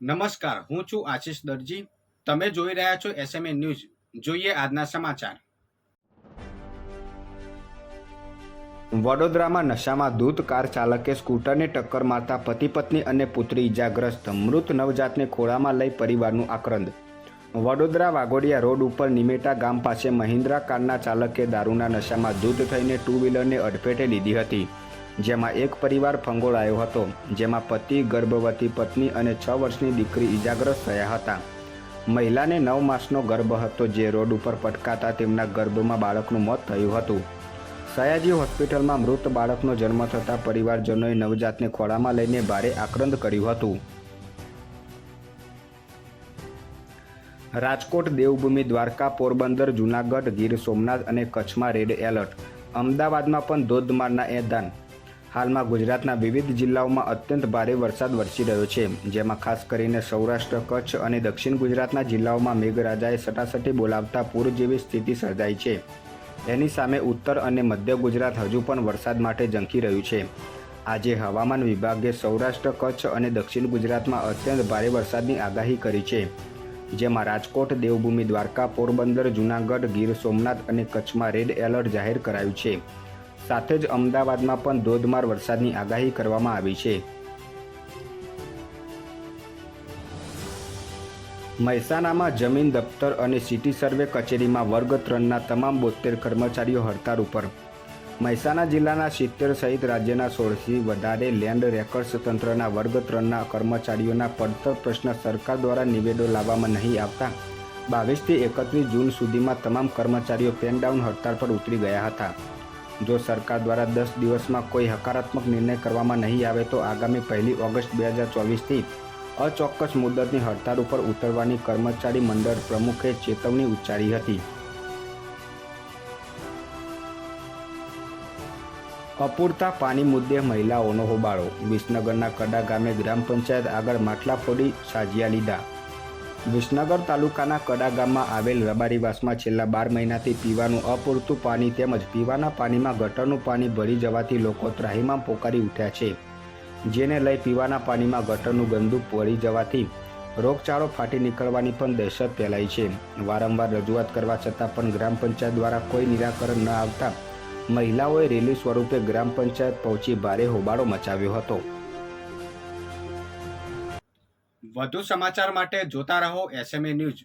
નમસ્કાર, હું છું આશિષ દરજી. તમે જોઈ રહ્યા છો એસએમએ ન્યૂઝ. જોઈએ આજના સમાચાર. વડોદરામાં નશામાં ધૂત કાર ચાલકે સ્કૂટરને ટક્કર મારતા પતિ પત્ની અને પુત્રી ઇજાગ્રસ્ત. મૃત નવજાતને ખોળામાં લઈ પરિવારનું આક્રંદ. વડોદરા વાઘોડિયા રોડ ઉપર નિમેટા ગામ પાસે મહિન્દ્રા કારના ચાલકે દારૂના નશામાં ધૂત થઈને ટુ વ્હીલરને અડફેટે લીધી હતી, જેમાં એક પરિવાર ફંગોળાયો હતો, જેમાં પતિ, ગર્ભવતી પત્ની અને 6 વર્ષની દીકરી ઇજાગ્રસ્ત થયા હતા. મહિલાને 9 માસનો ગર્ભ હતો, જે રોડ ઉપર પટકાતા તેમના ગર્ભમાં બાળકનું મોત થયું હતું. સયાજી હોસ્પિટલમાં મૃત બાળકનો જન્મ થતાં પરિવારજનોએ નવજાતને ખોળામાં લઈને ભારે આક્રંદ કર્યું હતું. રાજકોટ, દેવભૂમિ દ્વારકા, પોરબંદર, જૂનાગઢ, ગીર સોમનાથ અને કચ્છમાં રેડ એલર્ટ. અમદાવાદમાં પણ ધોધમારના એલાન. હાલમાં ગુજરાતના વિવિધ જિલ્લાઓમાં અત્યંત ભારે વરસાદ વરસી રહ્યો છે, જેમાં ખાસ કરીને સૌરાષ્ટ્ર, કચ્છ અને દક્ષિણ ગુજરાતના જિલ્લાઓમાં મેઘરાજાએ સટાસટી બોલાવતા પૂર જેવી સ્થિતિ સર્જાઈ છે. એની સામે ઉત્તર અને મધ્ય ગુજરાત હજુ પણ વરસાદ માટે ઝંખી રહ્યું છે. આજે હવામાન વિભાગે સૌરાષ્ટ્ર, કચ્છ અને દક્ષિણ ગુજરાતમાં અત્યંત ભારે વરસાદની આગાહી કરી છે, જેમાં રાજકોટ, દેવભૂમિ દ્વારકા, પોરબંદર, જૂનાગઢ, ગીર સોમનાથ અને કચ્છમાં રેડ એલર્ટ જાહેર કરાયું છે. સાથે જ અમદાવાદમાં પણ ધોધમાર વરસાદની આગાહી કરવામાં આવી છે. મહેસાણામાં જમીન દફતર અને સિટી સર્વે કચેરીમાં વર્ગ 3ના તમામ 72 કર્મચારીઓ હડતાળ ઉપર. મહેસાણા જિલ્લાના 70 સહિત રાજ્યના 16થી વધારે લેન્ડ રેકર્ડ્સ તંત્રના વર્ગ 3ના કર્મચારીઓના પડતર પ્રશ્ન સરકાર દ્વારા નિવેડો લાવવામાં નહીં આવતા 22થી 31 જૂન સુધીમાં તમામ કર્મચારીઓ પેન ડાઉન હડતાળ પર ઉતરી ગયા હતા. જો સરકાર દ્વારા 10 દિવસમાં કોઈ હકારાત્મક નિર્ણય કરવામાં નહીં આવે તો આગામી 1 ઓગસ્ટ 2024થી અચોક્કસ મુદતની હડતાળ ઉપર ઉતરવાની કર્મચારી મંડળ પ્રમુખે ચેતવણી ઉચ્ચારી હતી. અપૂરતા પાણી મુદ્દે મહિલાઓનો હોબાળો. વિસનગરના કડા ગામે ગ્રામ પંચાયત આગળ માટલા ફોડી સાજ્યા લીધા. વિસનગર તાલુકાના કડા ગામમાં આવેલ રબારીવાસમાં છેલ્લા 12 મહિનાથી પીવાનું અપૂરતું પાણી તેમજ પીવાના પાણીમાં ગટરનું પાણી ભરી જવાથી લોકો ત્રાહિમામ પોકારી ઉઠ્યા છે, જેને લઈ પીવાના પાણીમાં ગટરનું ગંદુ ભળી જવાથી રોગચાળો ફાટી નીકળવાની પણ દહેશત ફેલાઈ છે. વારંવાર રજૂઆત કરવા છતાં પણ ગ્રામ પંચાયત દ્વારા કોઈ નિરાકરણ ન આવતા મહિલાઓએ રેલી સ્વરૂપે ગ્રામ પંચાયત પહોંચી ભારે હોબાળો મચાવ્યો હતો. વધુ સમાચાર માટે જોતા રહો એસએમએ ન્યૂઝ.